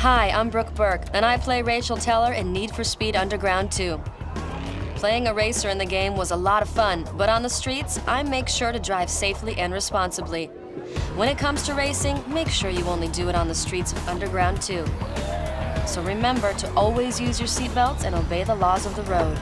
Hi, I'm Brooke Burke, and I play Rachel Teller in Need for Speed Underground 2. Playing a racer in the game was a lot of fun, but on the streets, I make sure to drive safely and responsibly. When it comes to racing, make sure you only do it on the streets of Underground 2. So remember to always use your seatbelts and obey the laws of the road.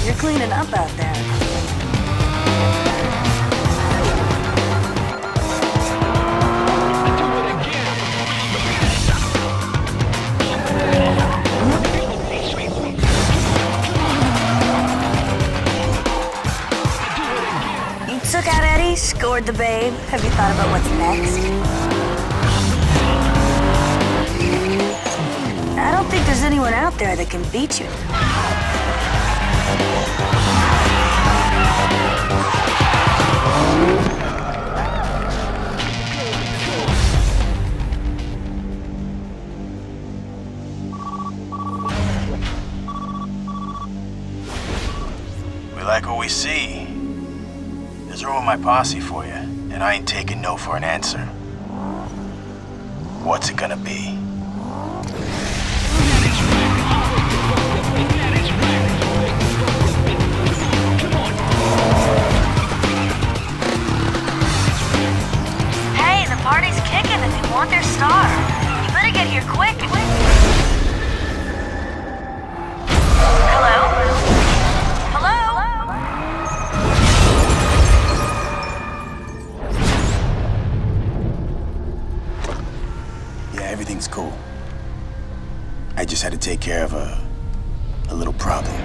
You're cleaning up out there. You took out Eddie, scored the babe. Have you thought about what's next? I don't think there's anyone out there that can beat you. We like what we see. There's room in my posse for you, and I ain't taking no for an answer. What's it gonna be? Hey, the party's kicking and they want their star. You better get here quick. Hello? Hello? Yeah, everything's cool. I just had to take care of a little problem.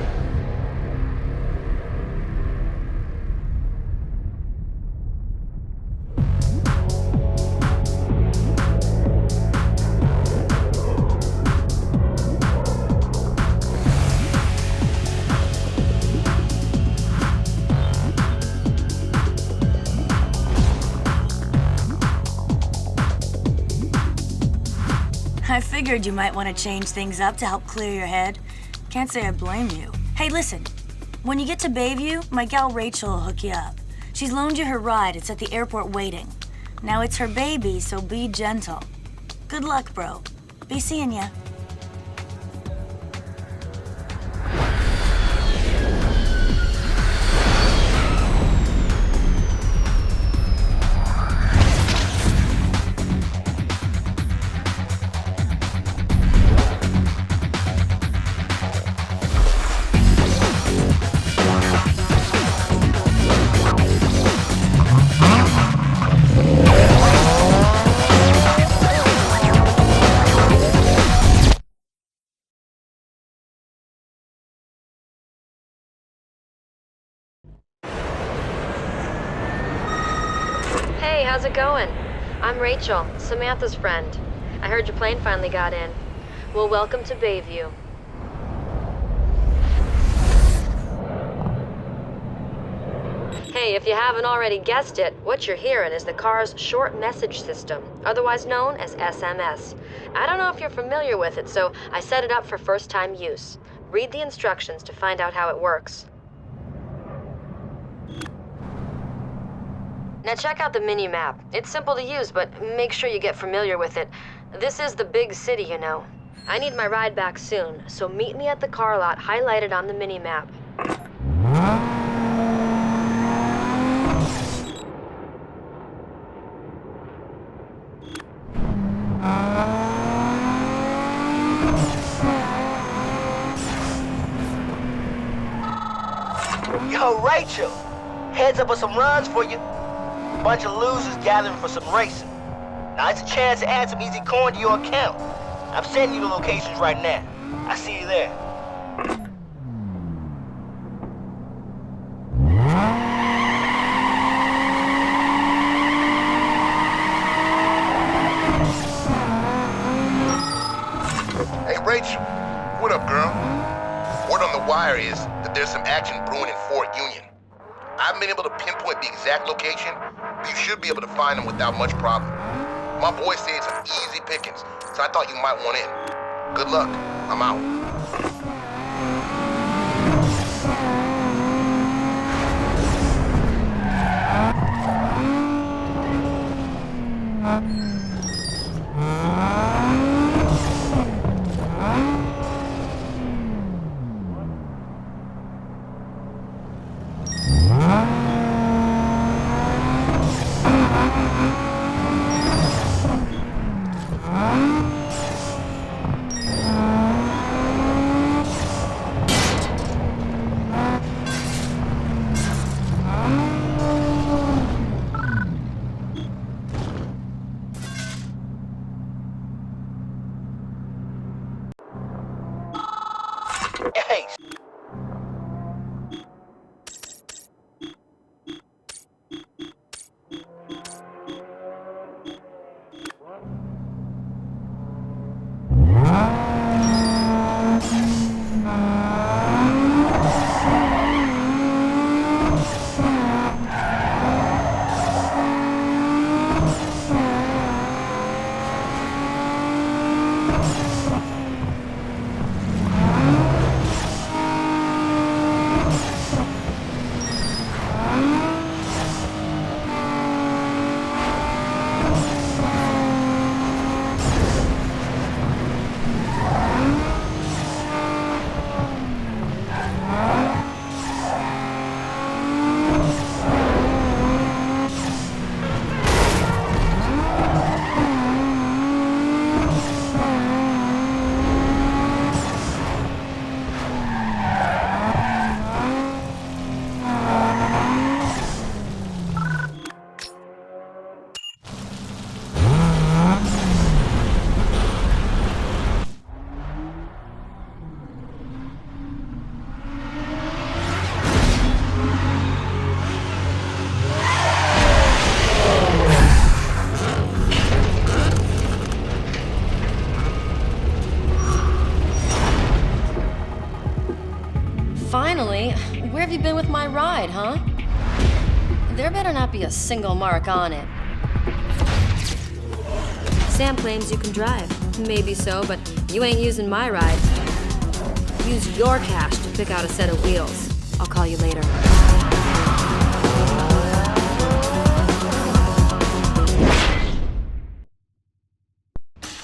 I figured you might want to change things up to help clear your head. Can't say I blame you. Hey, listen. When you get to Bayview, my gal Rachel will hook you up. She's loaned you her ride. It's at the airport waiting. Now it's her baby, so be gentle. Good luck, bro. Be seeing ya. Hey, how's it going? I'm Rachel, Samantha's friend. I heard your plane finally got in. Well, welcome to Bayview. Hey, if you haven't already guessed it, what you're hearing is the car's short message system, otherwise known as SMS. I don't know if you're familiar with it, so I set it up for first-time use. Read the instructions to find out how it works. Now check out the mini-map. It's simple to use, but make sure you get familiar with it. This is the big city, you know. I need my ride back soon, so meet me at the car lot highlighted on the mini-map. Yo, Rachel, heads up with some runs for you. Bunch of losers gathering for some racing. Now it's a chance to add some easy coin to your account. I'm sending you the locations right now. I see you there. Hey, Rachel. What up, girl? Word on the wire is that there's some action brewing in Fort Union. I haven't been able to pinpoint the exact location, but you should be able to find them without much problem. My boys say it's some easy pickings, so I thought you might want in. Good luck. I'm out. Hey. Finally, where have you been with my ride, huh? There better not be a single mark on it. Sam claims you can drive. Maybe so, but you ain't using my ride. Use your cash to pick out a set of wheels. I'll call you later.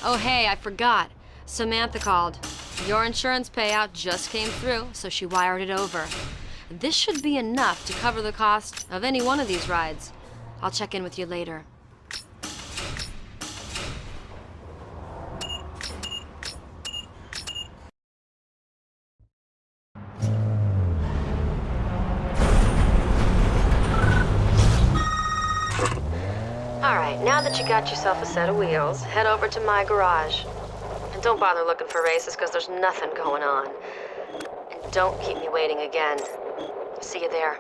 Oh hey, I forgot. Samantha called. Your insurance payout just came through, so she wired it over. This should be enough to cover the cost of any one of these rides. I'll check in with you later. Alright, now that you got yourself a set of wheels, head over to my garage. And don't bother looking for races, because there's nothing going on. And don't keep me waiting again. See you there.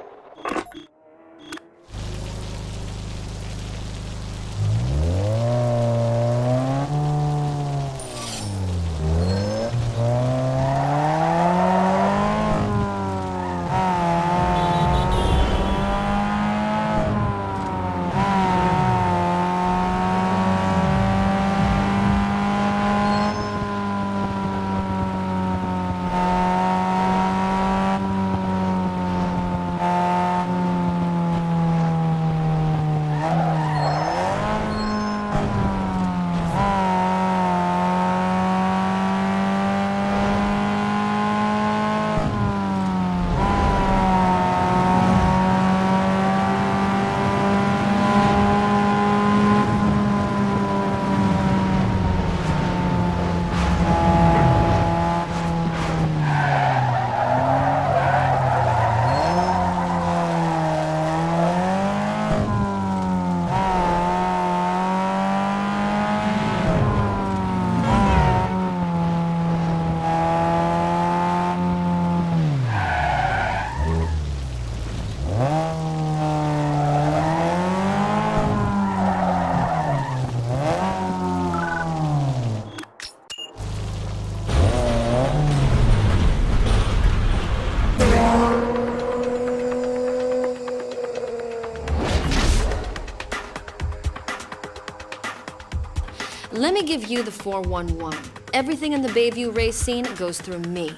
Let me give you the 411. Everything in the Bayview race scene goes through me.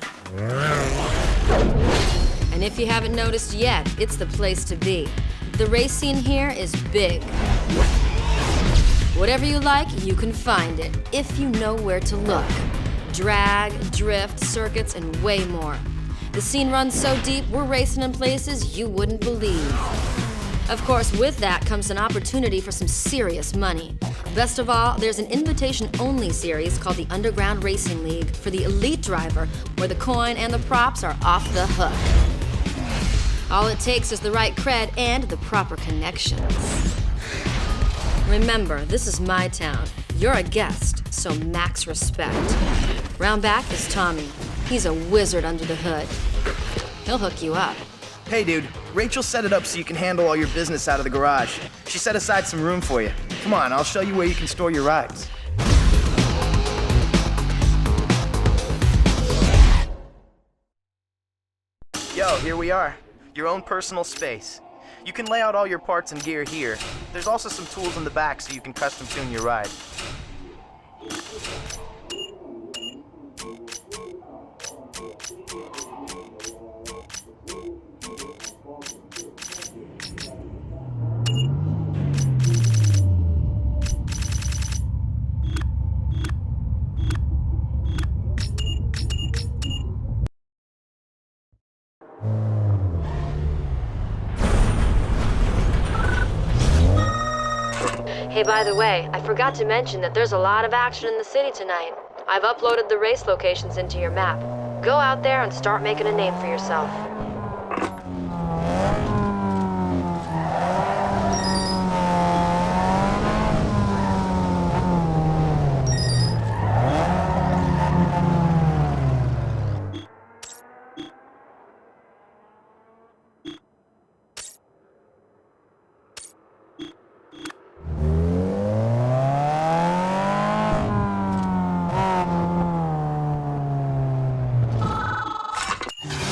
And if you haven't noticed yet, it's the place to be. The race scene here is big. Whatever you like, you can find it, if you know where to look. Drag, drift, circuits, and way more. The scene runs so deep, we're racing in places you wouldn't believe. Of course, with that comes an opportunity for some serious money. Best of all, there's an invitation-only series called the Underground Racing League for the elite driver, where the coin and the props are off the hook. All it takes is the right cred and the proper connections. Remember, this is my town. You're a guest, so max respect. Round back is Tommy. He's a wizard under the hood. He'll hook you up. Hey dude, Rachel set it up so you can handle all your business out of the garage. She set aside some room for you. Come on, I'll show you where you can store your rides. Yo, here we are. Your own personal space. You can lay out all your parts and gear here. There's also some tools in the back so you can custom tune your ride. Hey, by the way, I forgot to mention that there's a lot of action in the city tonight. I've uploaded the race locations into your map. Go out there and start making a name for yourself.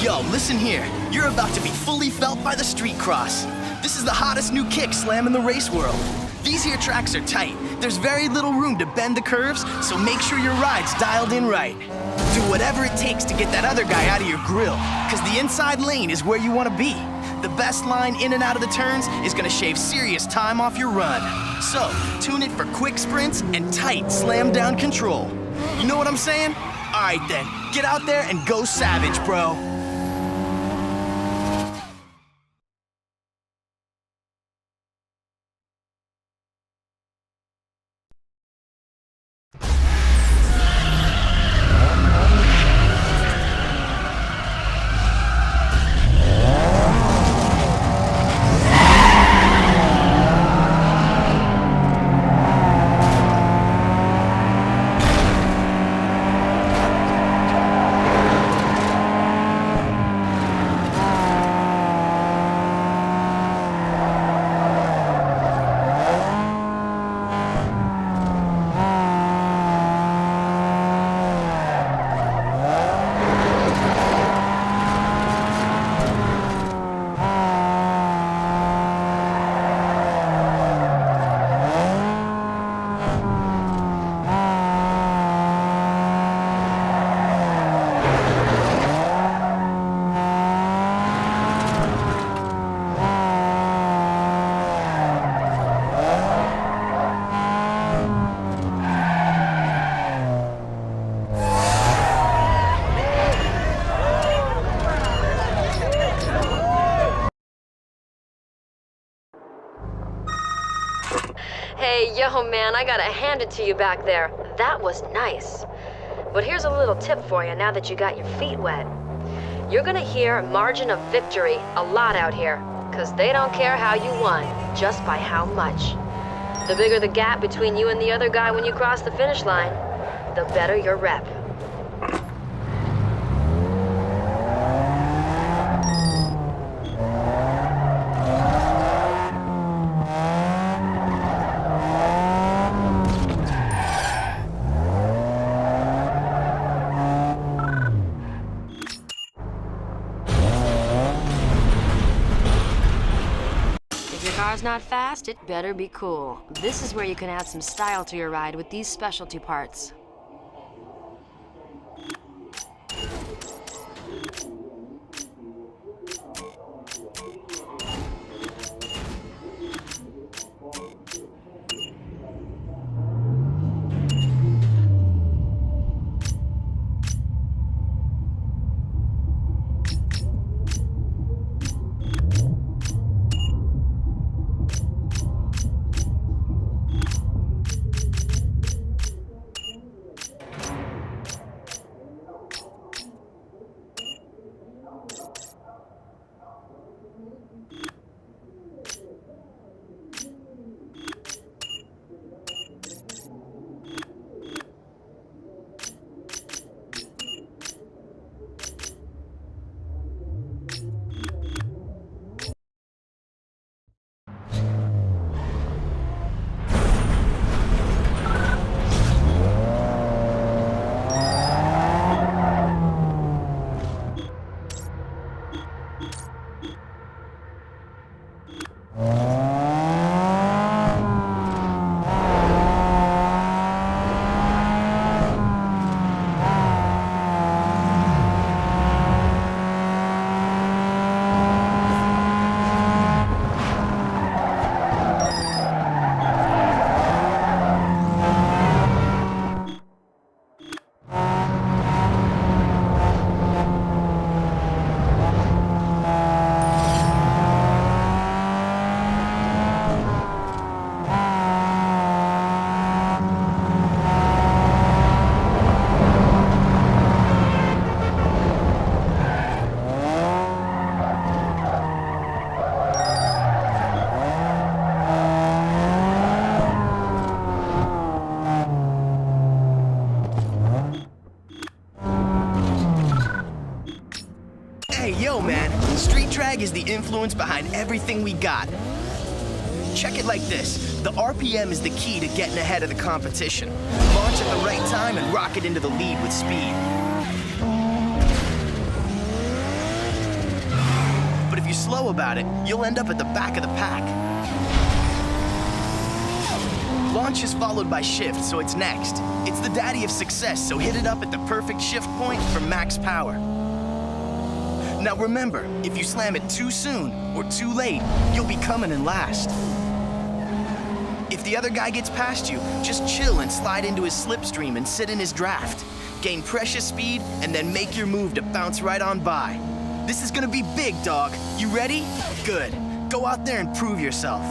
Yo, listen here. You're about to be fully felt by the street cross. This is the hottest new kick slam in the race world. These here tracks are tight. There's very little room to bend the curves, so make sure your ride's dialed in right. Do whatever it takes to get that other guy out of your grill, because the inside lane is where you want to be. The best line in and out of the turns is going to shave serious time off your run. So, tune it for quick sprints and tight slam down control. You know what I'm saying? All right then, get out there and go savage, bro. Hey, yo, man, I gotta hand it to you back there. That was nice. But here's a little tip for you now that you got your feet wet. You're gonna hear margin of victory a lot out here, because they don't care how you won, just by how much. The bigger the gap between you and the other guy when you cross the finish line, the better your rep. car's not fast, it better be cool. This is where you can add some style to your ride with these specialty parts. Yo, man, street drag is the influence behind everything we got. Check it like this. The RPM is the key to getting ahead of the competition. Launch at the right time and rocket into the lead with speed. But if you're slow about it, you'll end up at the back of the pack. Launch is followed by shift, so it's next. It's the daddy of success, so hit it up at the perfect shift point for max power. Now remember, if you slam it too soon or too late, you'll be coming in last. If the other guy gets past you, just chill and slide into his slipstream and sit in his draft. Gain precious speed and then make your move to bounce right on by. This is gonna be big, dog. You ready? Good. Go out there and prove yourself.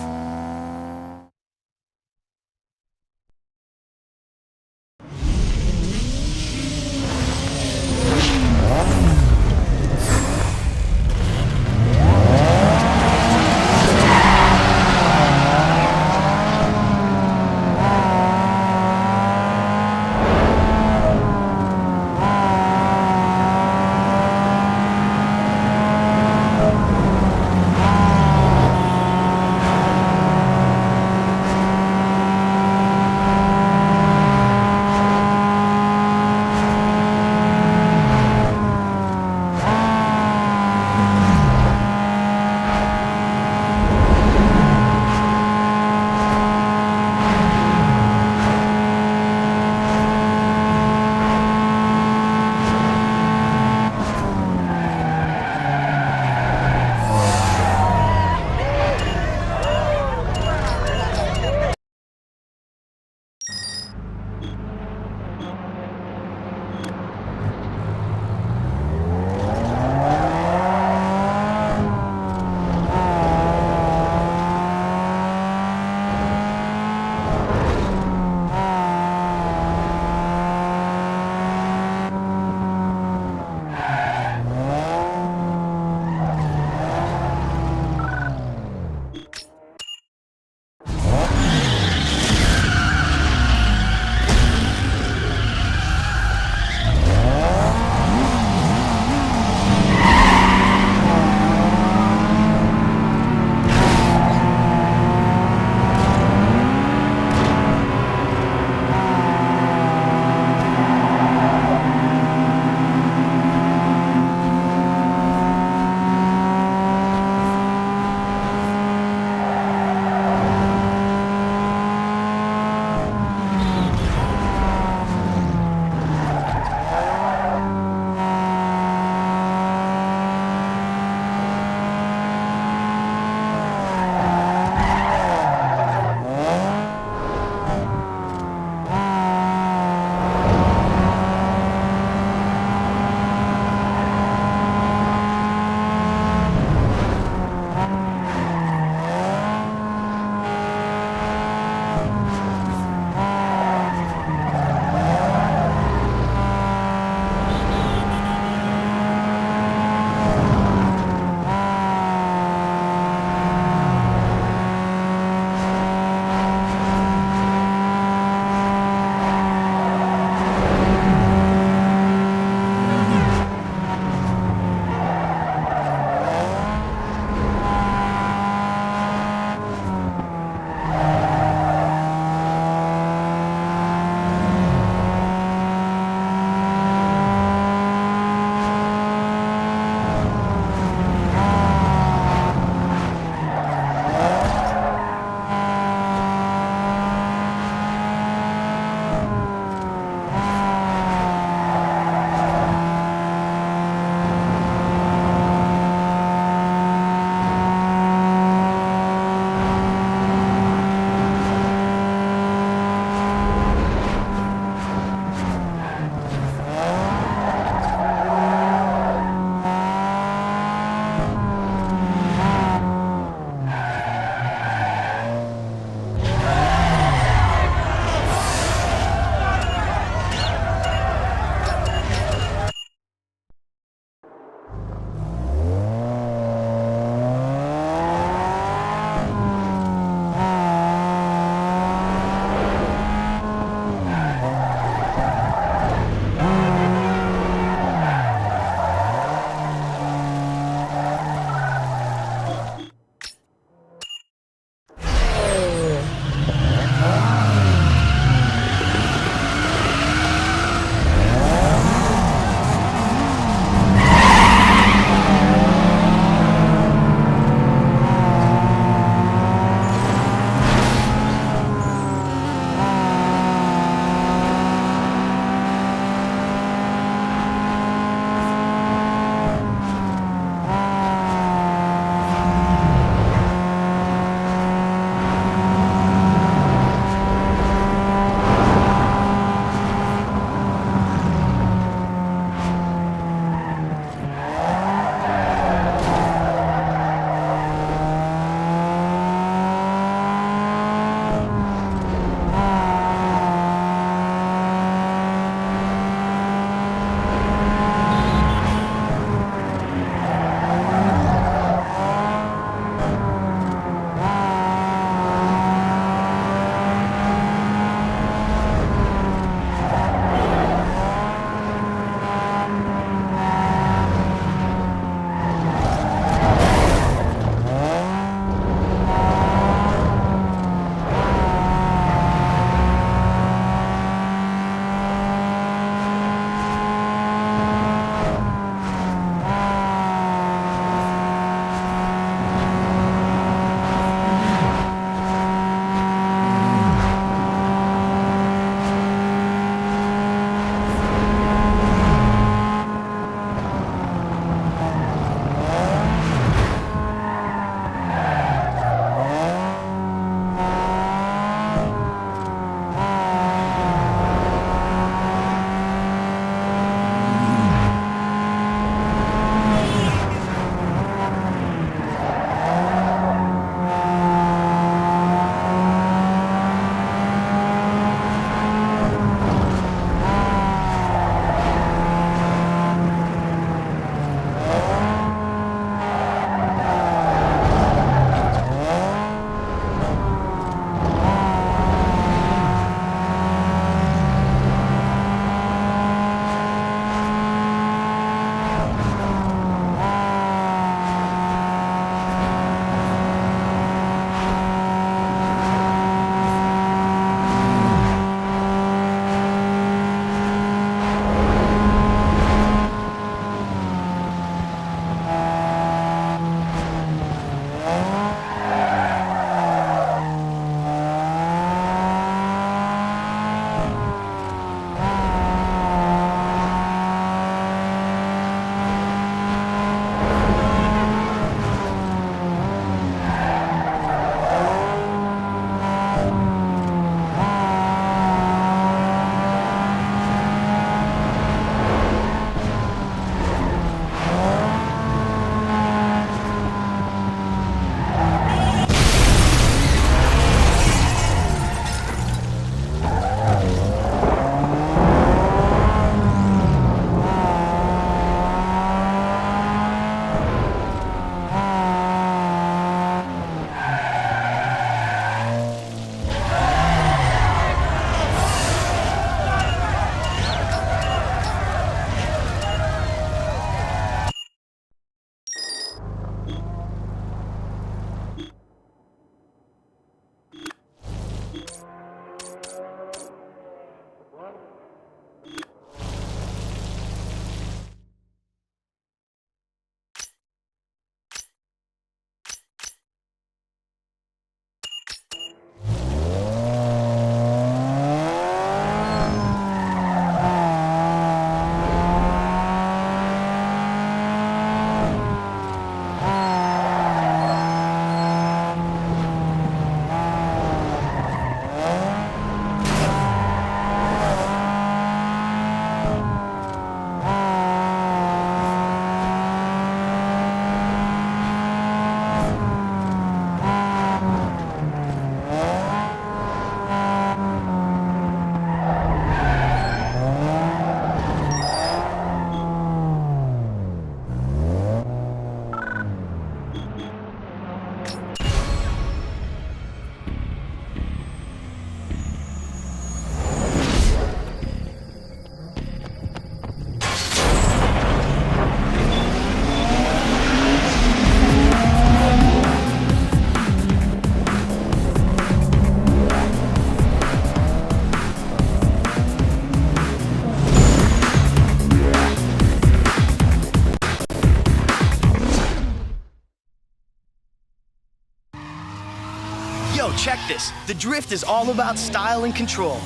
Check this. The drift is all about style and control.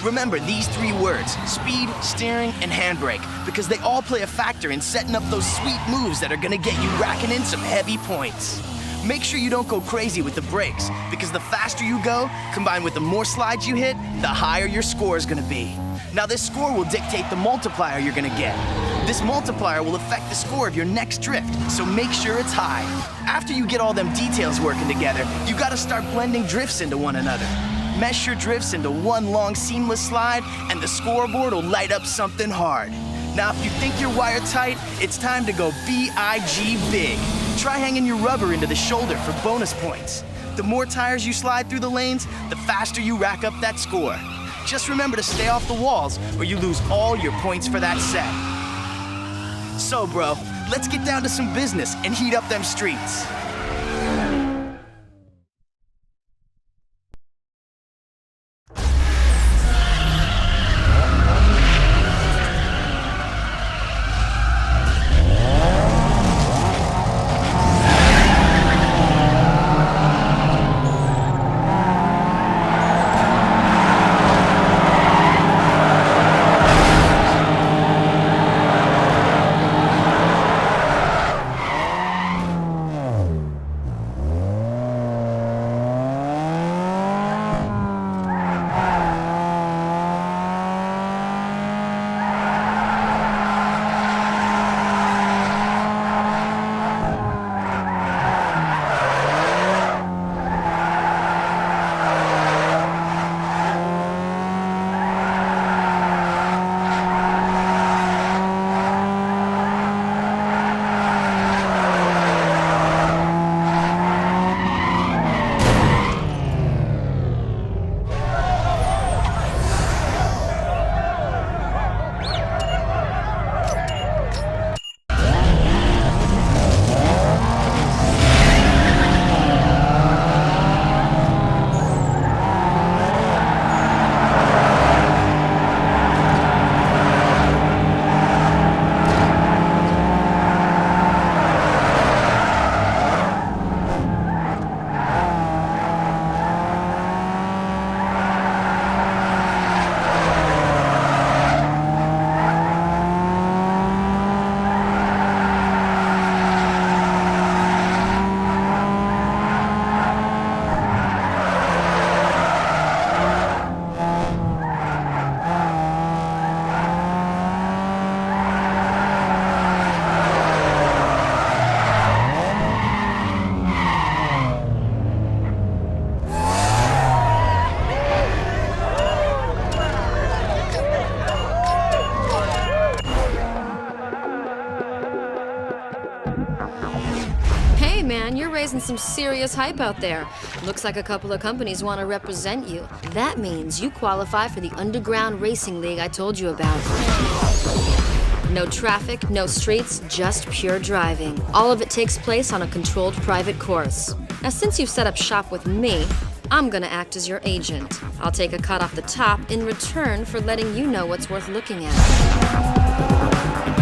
Remember these 3 words, speed, steering, and handbrake, because they all play a factor in setting up those sweet moves that are gonna get you racking in some heavy points. Make sure you don't go crazy with the brakes, because the faster you go, combined with the more slides you hit, the higher your score is gonna be. Now this score will dictate the multiplier you're gonna get. This multiplier will affect the score of your next drift, so make sure it's high. After you get all them details working together, you gotta start blending drifts into one another. Mesh your drifts into one long seamless slide, and the scoreboard will light up something hard. Now if you think you're wired tight, it's time to go B-I-G big. Try hanging your rubber into the shoulder for bonus points. The more tires you slide through the lanes, the faster you rack up that score. Just remember to stay off the walls, or you lose all your points for that set. So bro, let's get down to some business and heat up them streets. raising some serious hype out there. Looks like a couple of companies want to represent you. That means you qualify for the underground racing league I told you about. No traffic, no streets, just pure driving. All of it takes place on a controlled private course. Now, since you've set up shop with me, I'm gonna act as your agent. I'll take a cut off the top in return for letting you know what's worth looking at.